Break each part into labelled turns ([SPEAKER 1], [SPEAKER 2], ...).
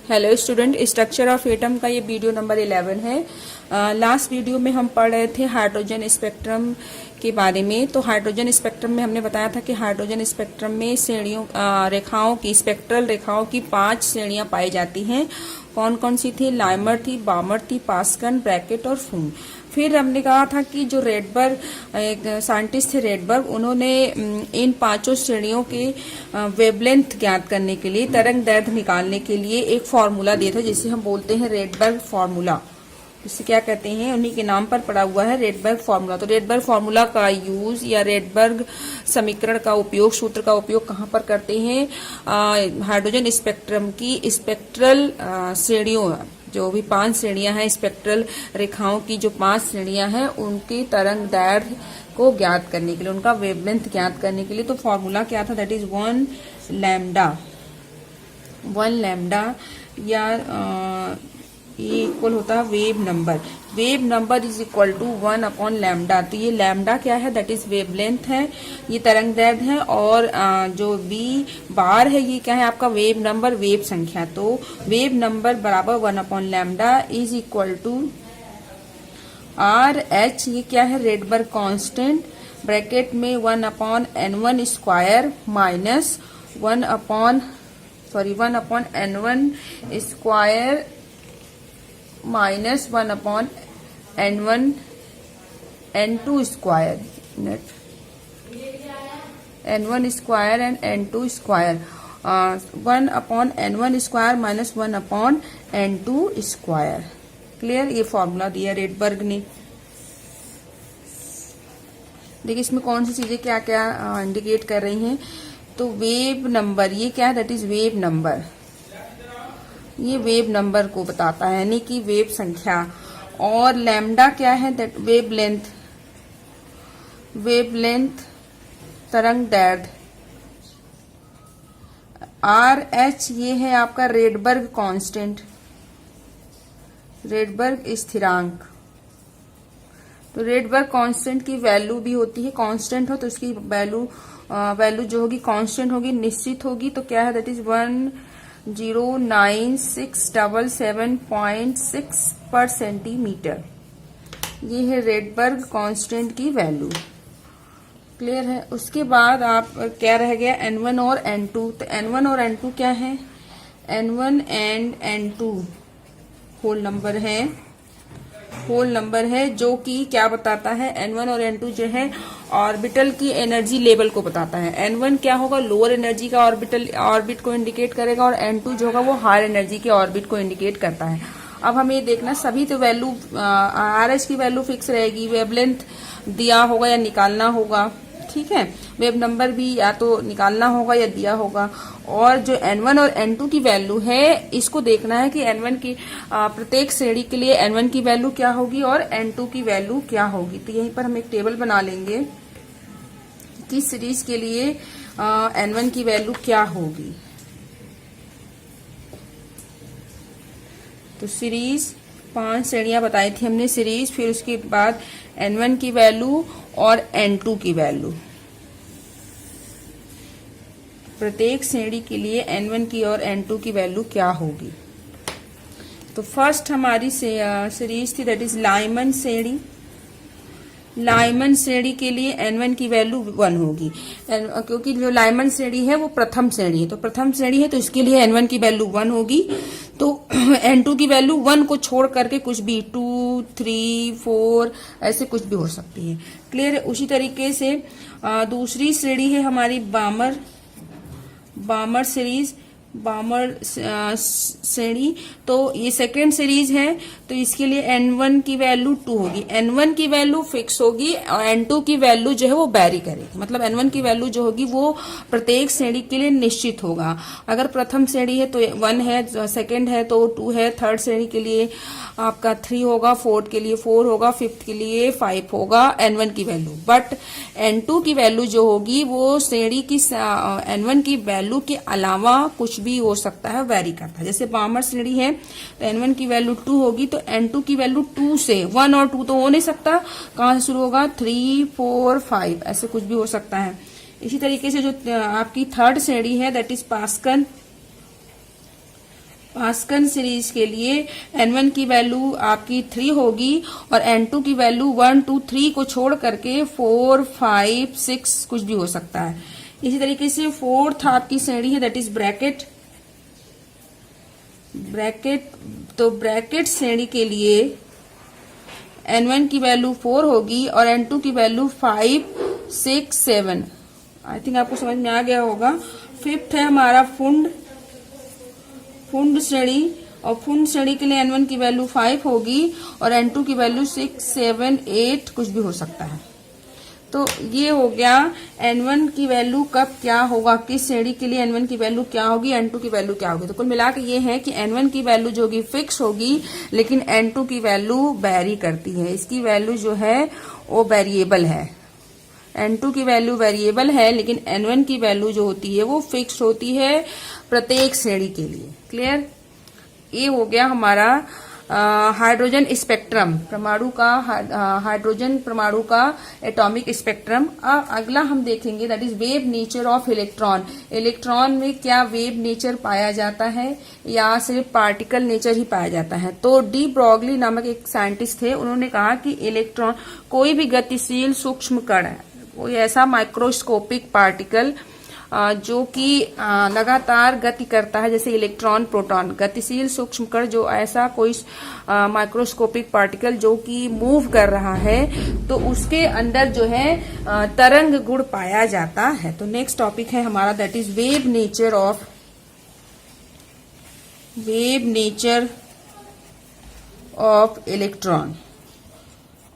[SPEAKER 1] Hello student, structure of atom का ये video number 11 है। लास्ट वीडियो में हम पढ़ रहे थे हाइड्रोजन स्पेक्ट्रम के बारे में। तो हाइड्रोजन स्पेक्ट्रम में हमने बताया था कि हाइड्रोजन स्पेक्ट्रम में श्रेणियों रेखाओं की स्पेक्ट्रल रेखाओं की 5 श्रेणियां पाई जाती हैं। कौन कौन सी थी? लाइमर थी, बामर थी, पास्कन, ब्रैकेट और फून। फिर हमने कहा था कि जो रेडबर्ग एक साइंटिस्ट थे रेडबर्ग, उन्होंने इन 5 श्रेणियों के वेवलेंथ ज्ञात करने के लिए, तरंग दैर्घ्य निकालने के लिए एक फॉर्मूला दिया था जिसे हम बोलते हैं रेडबर्ग फॉर्मूला। इसे क्या कहते हैं? उन्हीं के नाम पर पड़ा हुआ है रेडबर्ग फॉर्मूला। तो रेडबर्ग फॉर्मूला का यूज या रेडबर्ग समीकरण का उपयोग, सूत्र का उपयोग कहाँ पर करते हैं? हाइड्रोजन स्पेक्ट्रम की स्पेक्ट्रल श्रेणियों, जो भी 5 श्रेणियां हैं स्पेक्ट्रल रेखाओं की, जो 5 श्रेणियां हैं उनकी तरंग दैर्घ्य को ज्ञात करने के लिए, उनका वेवलेंथ ज्ञात करने के लिए। तो फॉर्मूला क्या था? दैट इज 1 लैम्डा या ये इक्वल होता है wave number. Wave number is equal to 1 upon lambda. तो ये लैम्डा क्या है? दैट इज वेवलेंथ है, ये तरंग दैर्घ्य है। और जो बी बार है ये क्या है? आपका वेव नंबर, वेव संख्या। तो वेव नंबर बराबर 1 upon lambda is equal to R H. ये क्या है? रेडबर्ग कांस्टेंट, ब्रैकेट में 1 upon n1 square minus 1 upon n1 square minus 1 upon n2 square, n1 square and n2 square, 1 upon n1 square minus 1 upon n2 square. Clear? ये formula दिया Rydberg ने। देखिए इसमें कौन सी चीजें क्या क्या इंडिकेट कर रही हैं। तो वेव नंबर, ये क्या है? That is wave number. ये वेव नंबर को बताता है, यानी कि वेव संख्या। और लैम्डा क्या है? दैट वेवलेंथ तरंग दैर्घ्य। आर एच ये है आपका रेडबर्ग कांस्टेंट, रेडबर्ग स्थिरांक। तो रेडबर्ग कांस्टेंट की वैल्यू भी होती है, कांस्टेंट हो तो उसकी वैल्यू जो होगी कांस्टेंट होगी, निश्चित होगी। तो क्या है? दैट इज 1096776 पर सेंटीमीटर। ये है रेडबर्ग कांस्टेंट की वैल्यू। क्लियर है? उसके बाद आप क्या रह गया? n1 और n2। तो n1 और n2 क्या है? n1 and n2 whole number है जो कि क्या बताता है? n1 और n2 जो है ऑर्बिटल की एनर्जी लेवल को बताता है। n1 क्या होगा? लोअर एनर्जी का ऑर्बिट को इंडिकेट करेगा, और n2 जो होगा वो हायर एनर्जी के ऑर्बिट को इंडिकेट करता है। अब हमें ये देखना, सभी तो वैल्यू आर एच की वैल्यू फिक्स रहेगी, वेवलेंथ दिया होगा या निकालना होगा। ठीक है, वेव नंबर भी या तो निकालना होगा या दिया होगा। और जो n1 और n2 की वैल्यू है, इसको देखना है कि n1 की प्रत्येक श्रेणी के लिए n1 की वैल्यू क्या होगी और n2 की वैल्यू क्या होगी। तो यहीं पर हम एक टेबल बना लेंगे कि सीरीज के लिए n1 की वैल्यू क्या होगी। तो सीरीज 5 श्रेणियां बताई थी हमने सीरीज, फिर उसके बाद n1 की वैल्यू और n2 की वैल्यू। प्रत्येक श्रेणी के लिए n1 की और n2 की वैल्यू क्या होगी। तो फर्स्ट हमारी सीरीज थी दैट इज लाइमन श्रेणी। लाइमन श्रेणी के लिए n1 की वैल्यू 1 होगी, क्योंकि जो लाइमन श्रेणी है वो प्रथम श्रेणी है। तो प्रथम श्रेणी है तो इसके लिए n1 की वैल्यू 1 होगी। तो n2 की वैल्यू 1 को छोड़ करके कुछ भी 2, 3, 4 ऐसे कुछ भी हो सकती है। क्लियर है? उसी तरीके से दूसरी श्रेणी है हमारी बामर श्रेणी। तो ये सेकेंड सीरीज है, तो इसके लिए n1 की वैल्यू 2 होगी। n1 की वैल्यू फिक्स होगी और n2 की वैल्यू जो है वो वेरी करेगी। मतलब n1 की वैल्यू जो होगी वो प्रत्येक श्रेणी के लिए निश्चित होगा। अगर प्रथम श्रेणी है तो 1 है, सेकेंड है तो 2 है, थर्ड श्रेणी के लिए आपका 3 होगा, फोर्थ के लिए 4 होगा, फिफ्थ के लिए 5 होगा n1 की वैल्यू। बट n2 की वैल्यू जो होगी वो श्रेणी की n1 की वैल्यू के अलावा कुछ भी हो सकता है, वेरी करता है। जैसे बामर श्रेणी है तो n1 की वैल्यू 2 होगी, तो n2 की वैल्यू 2 से 1 और 2 तो हो नहीं सकता, कहां से शुरू होगा? 3, 4, 5 ऐसे कुछ भी हो सकता है। इसी तरीके से जो आपकी थर्ड श्रेणी है दैट इज पास्कन पास्कल सीरीज के लिए N1 की वैल्यू आपकी 3 होगी और N2 की वैल्यू 1, 2, 3 को छोड़ करके 4, 5, 6 कुछ भी हो सकता है। इसी तरीके से फोर्थ आपकी श्रेणी है दैट इज ब्रैकेट। तो ब्रैकेट श्रेणी के लिए N1 की वैल्यू 4 होगी और N2 की वैल्यू 5, 6, 7। आई थिंक आपको समझ में आ गया होगा। फिफ्थ है हमारा फुंड श्रेणी और फुंड श्रेणी के लिए N1 की वैल्यू 5 होगी और N2 की वैल्यू 6, 7, 8 कुछ भी हो सकता है। तो ये हो गया N1 की वैल्यू कब क्या होगा, किस श्रेणी के लिए N1 की वैल्यू क्या होगी, N2 की वैल्यू क्या होगी। तो कुल मिला के ये है कि N1 की वैल्यू जो होगी फिक्स होगी, लेकिन N2 की वैल्यू वेरी करती है। इसकी वैल्यू जो है वो वेरिएबल है। N2 की वैल्यू वेरिएबल है, लेकिन N1 की वैल्यू जो होती है वो फिक्स होती है प्रत्येक श्रेणी के लिए। क्लियर। ये हो गया हमारा हाइड्रोजन स्पेक्ट्रम, परमाणु का हाइड्रोजन परमाणु का एटॉमिक स्पेक्ट्रम। अगला हम देखेंगे that is wave nature of electron. Electron में क्या वेव नेचर पाया जाता है या सिर्फ पार्टिकल नेचर ही पाया जाता है। तो डी ब्रॉगली नामक एक साइंटिस्ट थे, उन्होंने कहा कि इलेक्ट्रॉन कोई भी गतिशील सूक्ष्म कण है, कोई ऐसा माइक्रोस्कोपिक पार्टिकल जो कि लगातार गति करता है, जैसे इलेक्ट्रॉन, प्रोटॉन, गतिशील सूक्ष्म कण जो ऐसा कोई माइक्रोस्कोपिक पार्टिकल जो कि मूव कर रहा है, तो उसके अंदर जो है तरंग गुण पाया जाता है। तो नेक्स्ट टॉपिक है हमारा that is wave nature of electron.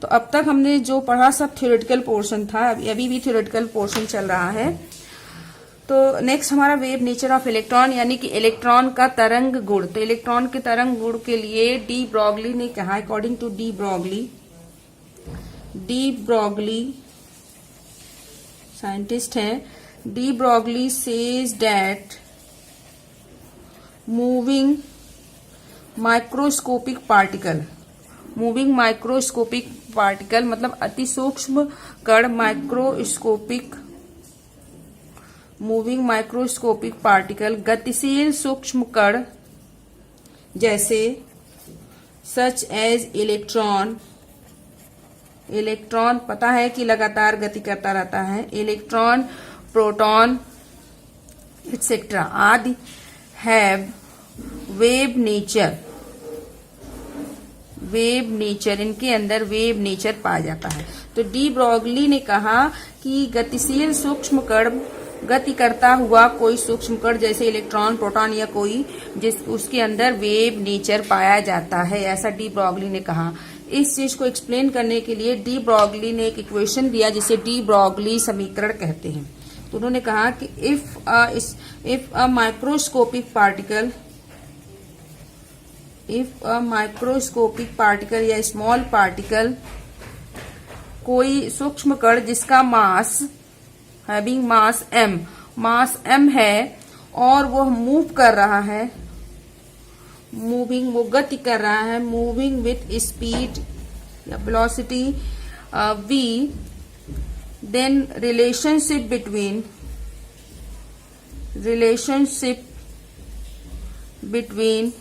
[SPEAKER 1] तो अब तक हमने जो पढ़ा सब थ्योरेटिकल पोर्शन था, अभी भी थ्योरेटिकल पोर्शन चल रहा है। तो नेक्स्ट हमारा वेव नेचर ऑफ इलेक्ट्रॉन यानी कि इलेक्ट्रॉन का तरंग गुण। तो इलेक्ट्रॉन के तरंग गुण के लिए डी ब्रॉगली ने कहा, according to de Broglie scientist है, de Broglie says that moving microscopic particle मतलब अति सूक्ष्म कण, मूविंग माइक्रोस्कोपिक पार्टिकल, गतिशील सूक्ष्म कण जैसे सच एज इलेक्ट्रॉन पता है कि लगातार गति करता रहता है, इलेक्ट्रॉन, प्रोटॉन एक्सेट्रा आदि हैव वेव नेचर, इनके अंदर वेव नेचर पाया जाता है। तो डी ब्रॉगली ने कहा कि गतिशील सूक्ष्म कण, गति करता हुआ कोई सूक्ष्म कण जैसे इलेक्ट्रॉन, प्रोटॉन या कोई उसके अंदर वेव नेचर पाया जाता है, ऐसा डी ब्रॉगली ने कहा। इस चीज को एक्सप्लेन करने के लिए डी ब्रॉगली ने एक इक्वेशन दिया जिसे डी ब्रॉगली समीकरण कहते हैं। तो उन्होंने कहा कि इफ अ माइक्रोस्कोपिक पार्टिकल या स्मॉल पार्टिकल, कोई सूक्ष्म कण जिसका मास हैविंग मास m है और वो मूव कर रहा है, वो गति कर रहा है, मूविंग विथ स्पीड या velocity v, then relationship between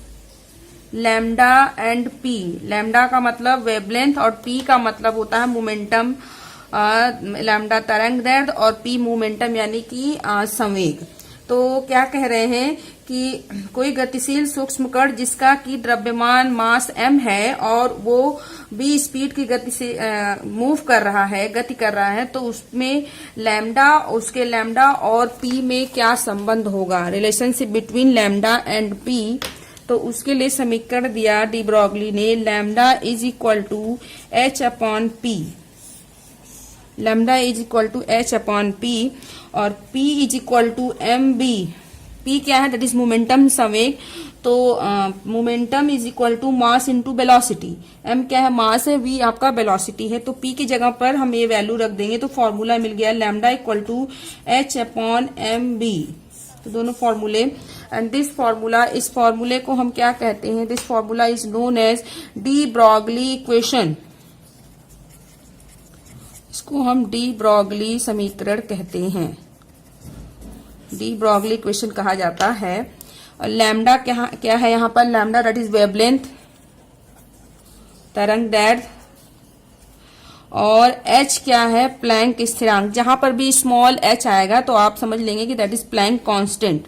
[SPEAKER 1] lambda and p। Lambda का मतलब वेवलेंथ और p का मतलब होता है मोमेंटम, लैम्डा तरंग दैर्घ्य और p मोमेंटम यानी कि संवेग। तो क्या कह रहे हैं कि कोई गतिशील सूक्ष्म कण जिसका की द्रव्यमान मास m है और वो v स्पीड की गति से मूव कर रहा है, गति कर रहा है, तो उसमें उसके लैम्डा और p में क्या संबंध होगा, relationship between lambda and p। तो उसके लिए समीकरण दिया डी ब्रॉगली ने, lambda is equal to h upon p, lambda is equal to h upon p और p is equal to mv। p क्या है, दैट इज मोमेंटम, संवेग। तो momentum is equal to mass into velocity. m क्या है, मास है, v आपका velocity है। तो p की जगह पर हम ये वैल्यू रख देंगे तो फॉर्मूला मिल गया lambda equal to h upon mv। तो दोनों फॉर्मूले एंड दिस फॉर्मूला, इस फॉर्मूले को हम क्या कहते हैं, this formula is known as de Broglie equation. इसको हम डी ब्रॉगली समीकरण कहते हैं, डी ब्रॉगली इक्वेशन कहा जाता है। लैम्डा क्या है यहाँ पर, लैम्डा दैट इज वेवलेंथ, तरंग दैर्ध्य, और h क्या है, प्लैंक स्थिरांक। जहां पर भी स्मॉल h आएगा तो आप समझ लेंगे कि that is Planck constant,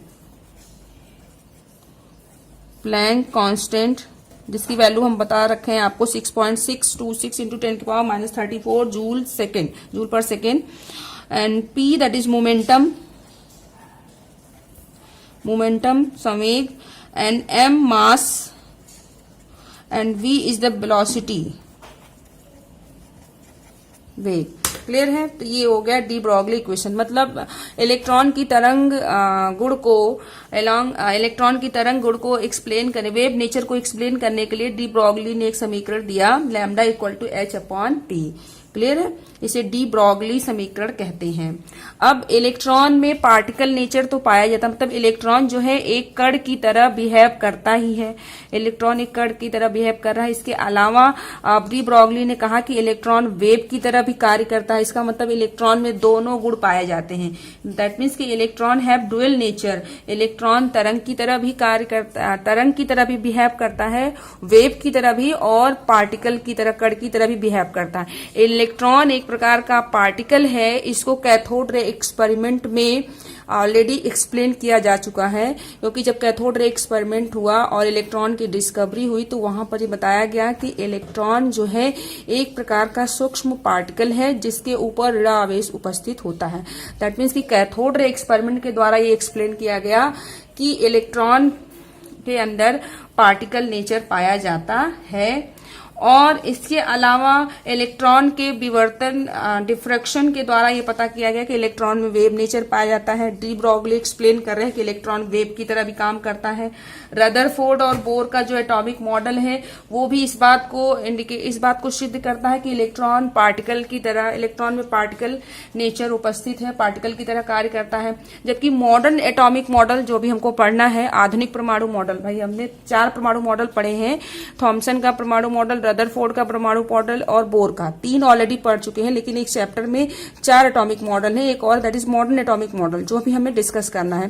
[SPEAKER 1] Planck constant, जिसकी वैल्यू हम बता रखे हैं आपको 6.626 into 10⁻34 joule per second. And p that is momentum, संवेग, and m mass, and v is the velocity, वेग। क्लियर है? तो ये हो गया डी ब्रॉगली इक्वेशन। मतलब इलेक्ट्रॉन की तरंग गुण को इलेक्ट्रॉन की तरंग गुण को एक्सप्लेन करने, वेव नेचर को एक्सप्लेन करने के लिए डी ब्रॉगली ने एक समीकरण दिया, lambda equal to h upon T. Clear है? इसे डी ब्रॉगली समीकरण कहते हैं। अब इलेक्ट्रॉन में पार्टिकल नेचर तो पाया जाता, मतलब इलेक्ट्रॉन जो है एक कण की तरह बिहेव करता ही है, इलेक्ट्रॉन एक कण की तरह बिहेव कर रहा है। इसके अलावा डी ब्रॉगली ने कहा कि इलेक्ट्रॉन वेव की तरह भी कार्य करता है। इसका मतलब इलेक्ट्रॉन में दोनों गुण पाए जाते हैं। दैट मीन्स कि electron have dual nature, electron तरंग की तरह भी कार्य करता, तरंग की तरह भी बिहेव करता है, वेव की तरह भी, और पार्टिकल की तरह, कण की तरह भी बिहेव करता है। इलेक्ट्रॉन एक प्रकार का पार्टिकल है। इसको कैथोड रे एक्सपेरिमेंट में ऑलरेडी एक्सप्लेन किया जा चुका है, क्योंकि जब कैथोड रे एक्सपेरिमेंट हुआ और इलेक्ट्रॉन की डिस्कवरी हुई तो वहां पर ये बताया गया कि इलेक्ट्रॉन जो है एक प्रकार का सूक्ष्म पार्टिकल है जिसके ऊपर ऋण आवेश उपस्थित होता है। दैट मीन्स कि कैथोड रे एक्सपेरिमेंट के द्वारा ये एक्सप्लेन किया गया कि इलेक्ट्रॉन के अंदर पार्टिकल नेचर पाया जाता है। और इसके अलावा इलेक्ट्रॉन के विवर्तन, डिफ्रैक्शन के द्वारा ये पता किया गया कि इलेक्ट्रॉन में वेव नेचर पाया जाता है। डी ब्रॉगली एक्सप्लेन कर रहे हैं कि इलेक्ट्रॉन वेव की तरह भी काम करता है। रदरफोर्ड और बोर का जो एटॉमिक मॉडल है वो भी इस बात को सिद्ध करता है कि इलेक्ट्रॉन पार्टिकल की तरह, इलेक्ट्रॉन में पार्टिकल नेचर उपस्थित है, पार्टिकल की तरह कार्य करता है। जबकि मॉडर्न एटॉमिक मॉडल जो भी हमको पढ़ना है, आधुनिक परमाणु मॉडल, भाई हमने 4 परमाणु मॉडल पढ़े हैं, थॉमसन का परमाणु मॉडल, रदरफोर्ड का परमाणु मॉडल और बोर का, 3 ऑलरेडी पढ़ चुके हैं। लेकिन एक चैप्टर में 4 एटॉमिक मॉडल है, एक और that is modern atomic model, जो भी हमें डिस्कस करना है।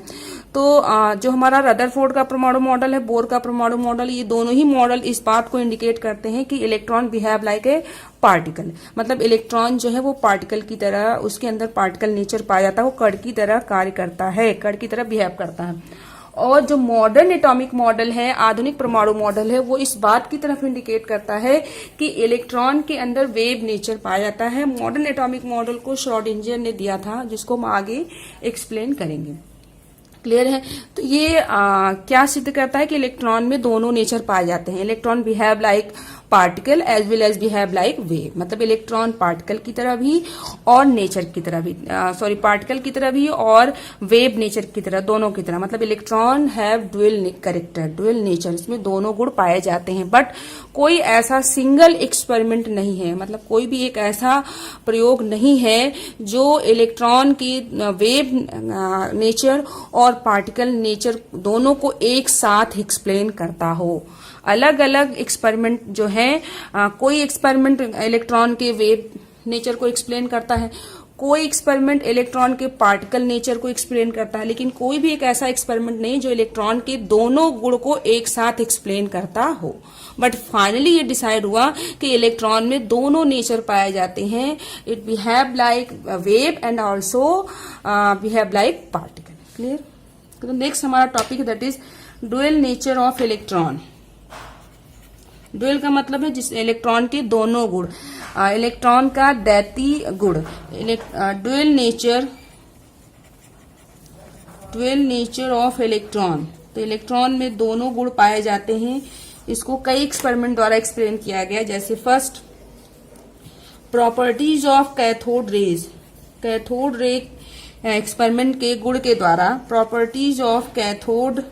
[SPEAKER 1] तो जो हमारा रदरफोर्ड का परमाणु मॉडल है, बोर का परमाणु मॉडल, ये दोनों ही मॉडल इस बात को इंडिकेट करते हैं कि electron behave like a particle. मतलब इलेक्ट्रॉन जो है वो पार्टिकल की तरह, उसके अंदर पार्टिकल नेचर पाया जाता है, वो कण की तरह कार्य करता है, कण की तरह बिहेव करता है। और जो मॉडर्न एटॉमिक मॉडल है, आधुनिक परमाणु मॉडल है, वो इस बात की तरफ इंडिकेट करता है कि इलेक्ट्रॉन के अंदर वेव नेचर पाया जाता है। मॉडर्न एटॉमिक मॉडल को श्रोडिंगर ने दिया था, जिसको हम आगे एक्सप्लेन करेंगे। क्लियर है? तो ये क्या सिद्ध करता है कि इलेक्ट्रॉन में दोनों नेचर पाए जाते हैं। Electron behave like particle as well as behave like wave. मतलब इलेक्ट्रॉन पार्टिकल की तरह भी और नेचर की तरह भी, पार्टिकल की तरह भी और वेव नेचर की तरह, दोनों की तरह। मतलब electron have dual character, dual nature, इसमें दोनों गुण पाए जाते हैं। बट कोई ऐसा सिंगल एक्सपेरिमेंट नहीं है, मतलब कोई भी एक ऐसा प्रयोग नहीं है जो इलेक्ट्रॉन की वेव नेचर और पार्टिकल नेचर दोनों को एक साथ एक्सप्लेन करता हो। अलग अलग एक्सपेरिमेंट जो है, कोई एक्सपेरिमेंट इलेक्ट्रॉन के वेव नेचर को एक्सप्लेन करता है, कोई एक्सपेरिमेंट इलेक्ट्रॉन के पार्टिकल नेचर को एक्सप्लेन करता है, लेकिन कोई भी एक ऐसा एक्सपेरिमेंट नहीं जो इलेक्ट्रॉन के दोनों गुण को एक साथ एक्सप्लेन करता हो। बट फाइनली ये डिसाइड हुआ कि इलेक्ट्रॉन में दोनों नेचर पाए जाते हैं। It behave like wave and also behave like particle. Clear? तो नेक्स्ट हमारा topic that is dual nature of electron. Dual का मतलब है जिस इलेक्ट्रॉन के दोनों गुण, इलेक्ट्रॉन का दैतीय गुण, डुअल नेचर ऑफ इलेक्ट्रॉन। तो इलेक्ट्रॉन में दोनों गुण पाए जाते हैं। इसको कई एक्सपेरिमेंट द्वारा एक्सप्लेन किया गया, जैसे first properties of cathode rays, cathode ray experiment के गुण के द्वारा, properties of cathode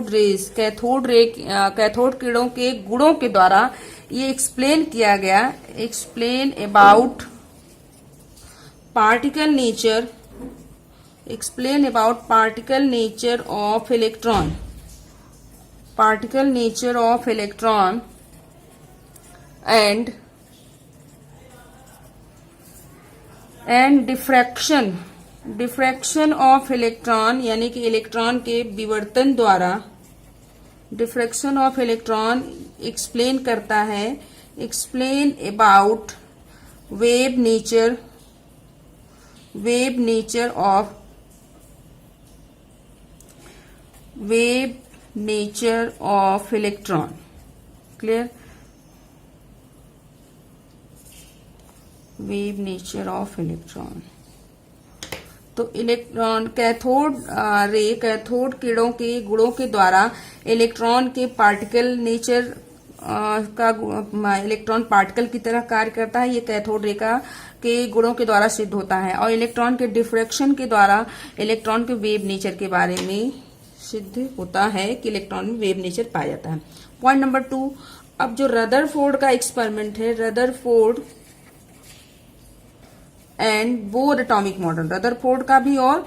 [SPEAKER 1] rays, cathode किरणों के गुणों के द्वारा ये एक्सप्लेन किया गया। Explain about particle nature, explain about particle nature of electron, particle nature of electron and diffraction diffraction of electron यानी कि इलेक्ट्रॉन के विवर्तन द्वारा, डिफ्रैक्शन ऑफ इलेक्ट्रॉन एक्सप्लेन करता है, explain about wave nature of electron. Clear? Wave nature of electron. तो electron cathode किरणों के गुणों के द्वारा इलेक्ट्रॉन के पार्टिकल नेचर इलेक्ट्रॉन पार्टिकल की तरह कार्य करता है। ये कैथोड रेखा के गुणों के द्वारा सिद्ध होता है। और इलेक्ट्रॉन के डिफ्रैक्शन के द्वारा इलेक्ट्रॉन के वेव नेचर के बारे में सिद्ध होता है कि इलेक्ट्रॉन में वेव नेचर पाया जाता है। पॉइंट नंबर 2, अब जो रदरफोर्ड का एक्सपेरिमेंट है, Rutherford and bore atomic model, Rutherford का भी और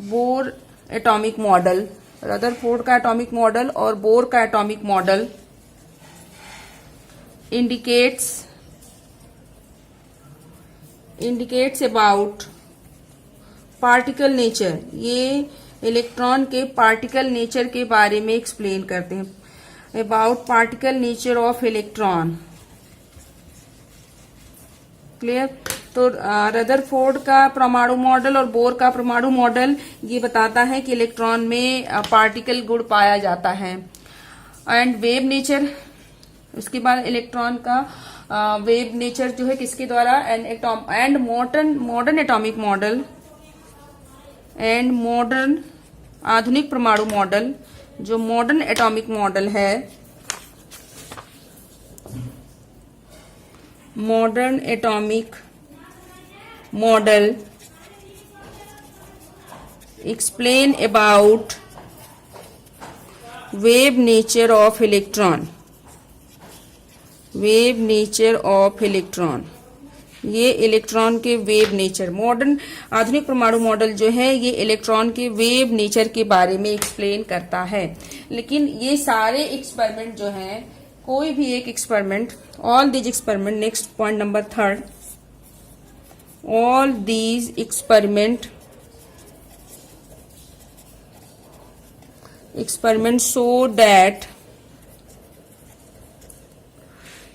[SPEAKER 1] बोर एटॉमिक मॉडल, रदरफोर्ड का एटॉमिक मॉडल और बोर का atomic model indicates about particle nature. ये इलेक्ट्रॉन के पार्टिकल नेचर के बारे में एक्सप्लेन करते हैं। About particle nature of electron. Clear? तो रदरफोर्ड का परमाणु मॉडल और बोर का परमाणु मॉडल ये बताता है कि इलेक्ट्रॉन में पार्टिकल गुण पाया जाता है। एंड वेव नेचर, उसके बाद इलेक्ट्रॉन का वेव नेचर जो है किसके द्वारा, and modern atomic model and modern आधुनिक परमाणु मॉडल, जो मॉडर्न एटॉमिक मॉडल है, modern atomic model explain about wave nature of electron, wave nature of electron. ये इलेक्ट्रॉन के वेव नेचर, मॉडर्न आधुनिक परमाणु मॉडल जो है ये इलेक्ट्रॉन के वेव नेचर के बारे में एक्सप्लेन करता है। लेकिन ये सारे एक्सपेरिमेंट जो हैं, कोई भी एक experiment, all these experiment, next point number 3, all these experiment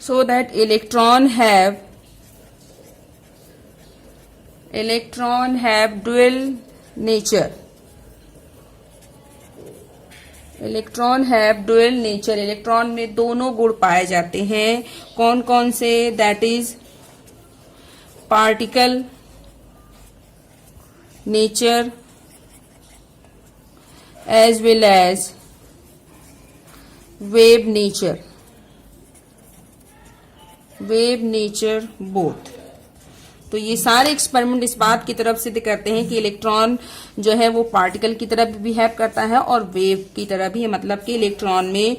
[SPEAKER 1] show that electron have dual nature. Electron have dual nature, electron में दोनों गुण पाए जाते हैं। कौन कौन से? That is particle nature as well as wave nature both. तो ये सारे एक्सपेरिमेंट इस बात की तरफ सिद्ध करते हैं कि इलेक्ट्रॉन जो है वो पार्टिकल की तरह भी बिहेव करता है और वेव की तरह भी, मतलब कि इलेक्ट्रॉन में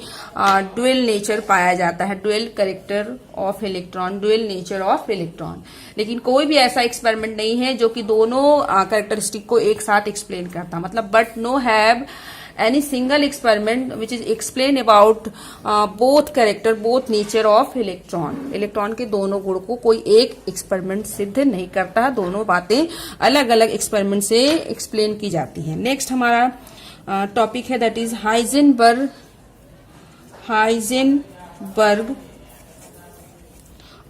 [SPEAKER 1] डुअल नेचर पाया जाता है, dual character of electron, dual nature of electron. लेकिन कोई भी ऐसा एक्सपेरिमेंट नहीं है जो कि दोनों कैरेक्टरिस्टिक को एक साथ एक्सप्लेन करता, मतलब but no have any single experiment which is explain about both character, both nature of electron. Electron के दोनों गुण को कोई एक एक्सपेरिमेंट सिद्ध नहीं करता, दोनों बातें अलग अलग एक्सपेरिमेंट से एक्सप्लेन की जाती हैं। नेक्स्ट हमारा टॉपिक है that is Heisenberg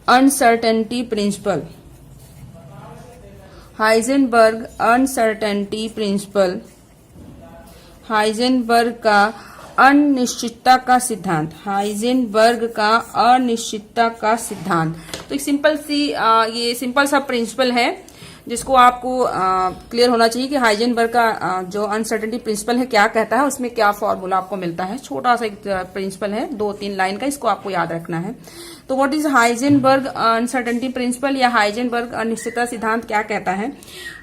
[SPEAKER 1] uncertainty principal. Heisenberg uncertainty principal, Heisenberg का अनिश्चितता का सिद्धांत, हाइजेनबर्ग का अनिश्चितता का सिद्धांत। तो एक ये सिंपल सा प्रिंसिपल है जिसको आपको क्लियर होना चाहिए कि हाइजेनबर्ग का जो अनसर्टेनिटी प्रिंसिपल है क्या कहता है, उसमें क्या फॉर्मूला आपको मिलता है। छोटा सा एक प्रिंसिपल है, 2-3 लाइन का, इसको आपको याद रखना है। तो what is Heisenberg uncertainty principal या हाइजेनबर्ग अनिश्चितता सिद्धांत क्या कहता है?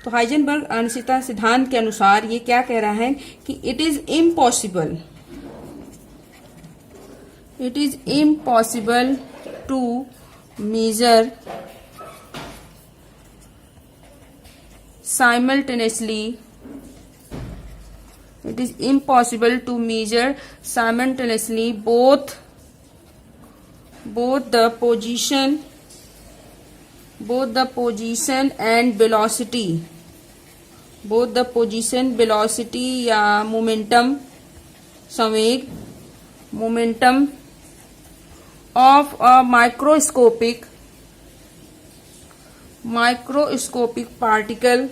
[SPEAKER 1] तो हाइजेनबर्ग अनिश्चितता सिद्धांत के अनुसार ये क्या कह रहा है कि it is impossible to measure simultaneously, it is impossible to measure simultaneously both the position both the position and velocity, both the position velocity या momentum संवेग momentum of a microscopic particle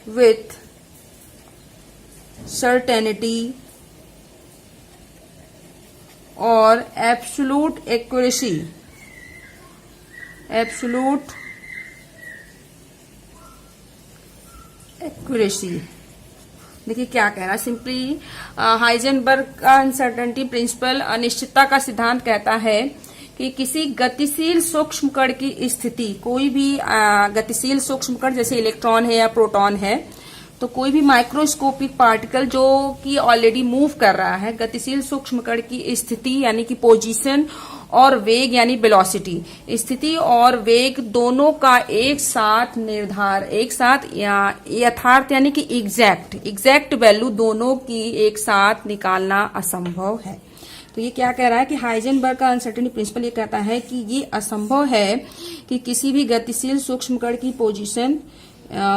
[SPEAKER 1] with certainty or absolute accuracy, देखिए क्या कह रहा है। Simply Heisenberg का uncertainty principle, अनिश्चितता का सिद्धांत कहता है कि किसी गतिशील सूक्ष्म कण की स्थिति, कोई भी गतिशील सूक्ष्म कण जैसे इलेक्ट्रॉन है या प्रोटॉन है, तो कोई भी माइक्रोस्कोपिक पार्टिकल जो कि ऑलरेडी मूव कर रहा है, गतिशील सूक्ष्म कण की स्थिति यानी कि पोजीशन और वेग यानी वेलोसिटी, स्थिति और वेग दोनों का एक साथ यथार्थ यानी कि एग्जैक्ट वैल्यू दोनों की एक साथ निकालना असंभव है। तो ये क्या कह रहा है कि हाइजेनबर्ग का अनसर्टेनिटी प्रिंसिपल ये कहता है कि ये असंभव है कि किसी भी गतिशील सूक्ष्म कण की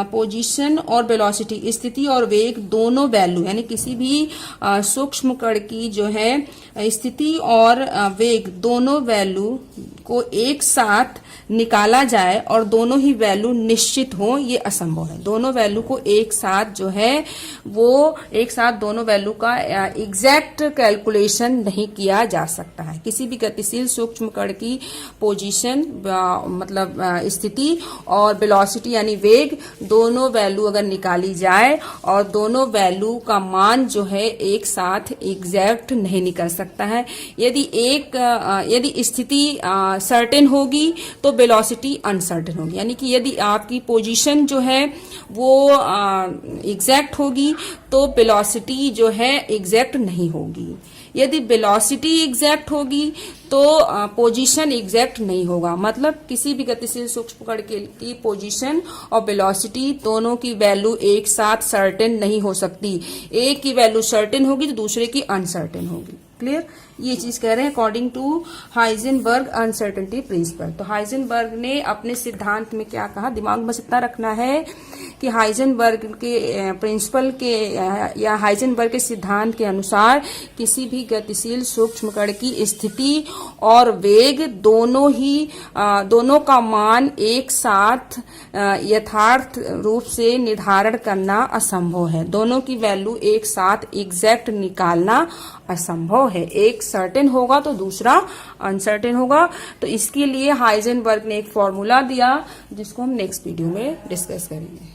[SPEAKER 1] पोजीशन और वेलोसिटी, स्थिति और वेग दोनों वैल्यू यानी किसी भी सूक्ष्म कण की जो है स्थिति और वेग दोनों वैल्यू को एक साथ निकाला जाए और दोनों ही वैल्यू निश्चित हो, ये असंभव है। दोनों वैल्यू को एक साथ जो है वो एक साथ दोनों वैल्यू का एग्जैक्ट कैलकुलेशन नहीं किया जा सकता है। किसी भी गतिशील सूक्ष्म कण की पोजीशन मतलब स्थिति और वेलोसिटी यानी वेग दोनों वैल्यू अगर निकाली जाए और दोनों वैल्यू का मान जो है एक साथ एग्जैक्ट नहीं निकल सकता है। यदि स्थिति सर्टेन होगी तो वेलोसिटी अनसर्टेन होगी, यानी कि यदि आपकी पोजीशन जो है वो एग्जैक्ट होगी तो वेलोसिटी जो है एग्जैक्ट नहीं होगी। यदि वेलोसिटी एग्जैक्ट होगी तो पोजीशन एग्जैक्ट नहीं होगा। मतलब किसी भी गतिशील सूक्ष्म कण की पोजीशन और वेलोसिटी दोनों की वैल्यू एक साथ सर्टेन नहीं हो सकती। एक की वैल्यू सर्टेन होगी तो दूसरे की अनसर्टेन होगी। क्लियर? ये चीज कह रहे हैं according to Heisenberg uncertainty principle. तो हाइजेनबर्ग ने अपने सिद्धांत में क्या कहा, दिमाग में इतना रखना है कि हाइजेनबर्ग के प्रिंसिपल के या हाइजेनबर्ग के सिद्धांत के अनुसार किसी भी गतिशील सूक्ष्म कण की स्थिति और वेग दोनों का मान एक साथ यथार्थ रूप से निर्धारण करना असंभव है। दोनों की वैल्यू एक साथ एग्जैक्ट निकालना असंभव है। एक सर्टेन होगा तो दूसरा अनसर्टेन होगा। तो इसके लिए हाइजेनबर्ग ने एक फॉर्मूला दिया जिसको हम नेक्स्ट वीडियो में डिस्कस करेंगे।